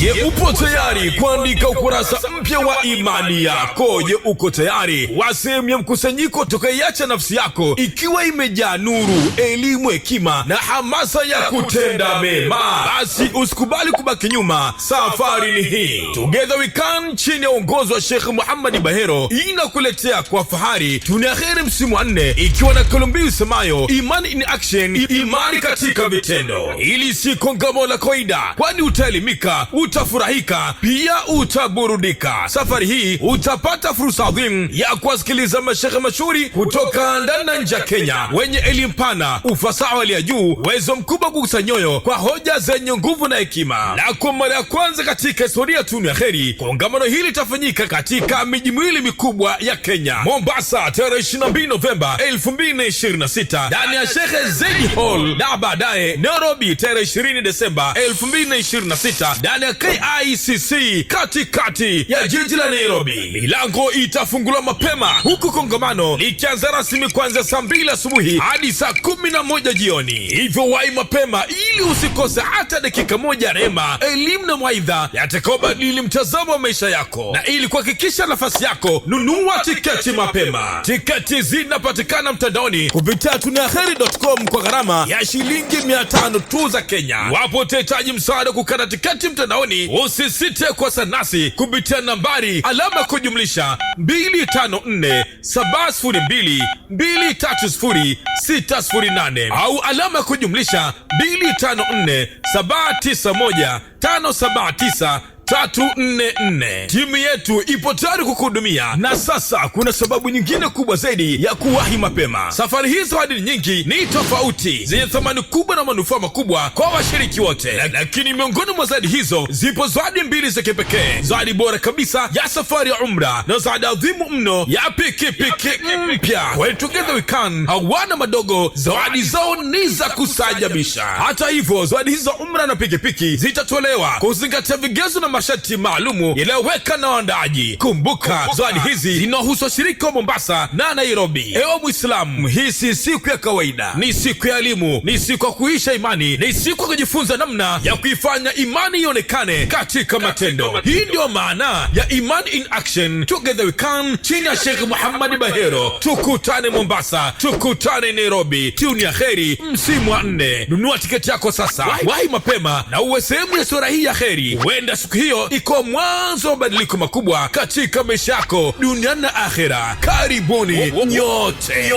Je, upo tayari kuandika ukurasa mpya wa imani yako? Je, uko tayari wa sehemu ya mkusanyiko tukaiacha nafsi yako ikiwa imejaa nuru, elimu, hekima na hamasa ya kutenda mema? Basi usikubali kubaki nyuma, safari ni hii. Together We Can chini ya uongozi wa Sheikh Muhammad Bahero inakuletea kwa fahari Dunia Kheri msimu wa 4, ikiwa na kauli mbiu isemayo Iman in Action, imani katika vitendo. Ili si kongamano la kawaida, kwani utaelimika, utafurahika, pia utaburudika. Safari hii utapata fursa adhimu ya kuwasikiliza mashekhe mashuhuri kutoka ndani na nje ya Kenya, wenye elimu pana, ufasaha wa juu, uwezo mkubwa kugusa nyoyo kwa hoja zenye nguvu na hekima. Na kwa mara ya kwanza katika historia ya Dunia Kheri, kongamano hili litafanyika katika miji miwili mikubwa ya Kenya: Mombasa tarehe 22 Novemba 2026 ndani ya Sheikh Zayed Hall, na baadaye Nairobi tarehe 20 Desemba 2026 ndani ya KICC katikati ya jiji la Nairobi. Milango itafunguliwa mapema, huku kongamano likianza rasmi kuanzia saa 2 asubuhi hadi saa 11 jioni. Hivyo wahi mapema ili usikose hata dakika moja rehema, elimu na mawaidha yatakayobadili mtazamo wa maisha yako. Na ili kuhakikisha nafasi yako, nunua tiketi mapema. Tiketi zinapatikana mtandaoni kupitia duniakheri.com kwa gharama ya shilingi 500 tu za Kenya. Wapo utahitaji msaada kukata tiketi mtandaoni, usisite kuwasiliana nasi kupitia nambari +254 702 230 608 au +254 791 579 344. Timu yetu ipo tayari kukuhudumia, na sasa kuna sababu nyingine kubwa zaidi ya kuwahi mapema. Safari hizo zawadi nyingi ni tofauti, zenye thamani kubwa na manufaa makubwa kwa washiriki wote, lakini miongoni mwa zawadi hizo zipo zawadi mbili za kipekee: zawadi bora kabisa ya safari ya umra na zawadi adhimu mno ya pikipiki mpya. Kwa Together We Can hawana madogo, zawadi zao ni za kusajabisha. Hata hivyo, zawadi hizo umra na pikipiki zitatolewa kuzingatia vigezo na masharti maalumu yaliyoweka na waandaaji. Kumbuka, zawadi hizi zinahusu washirika wa Mombasa na Nairobi. Ewe Muislamu, hii si siku ya kawaida, ni siku ya elimu, ni siku ya kuisha imani, ni siku ya kujifunza namna ya kuifanya imani ionekane katika matendo. Hii ndio maana ya Iman in Action, Together We Can chini ya Sheikh Muhammad Bahero. Tukutane Mombasa, tukutane Nairobi. Dunia Kheri msimu wa 4. Nunua tiketi yako sasa, wahi mapema na uwe sehemu ya sura hii ya kheri. Huenda siku hiyo iko mwanzo wa mabadiliko makubwa katika maisha yako duniani na akhera. Karibuni nyote.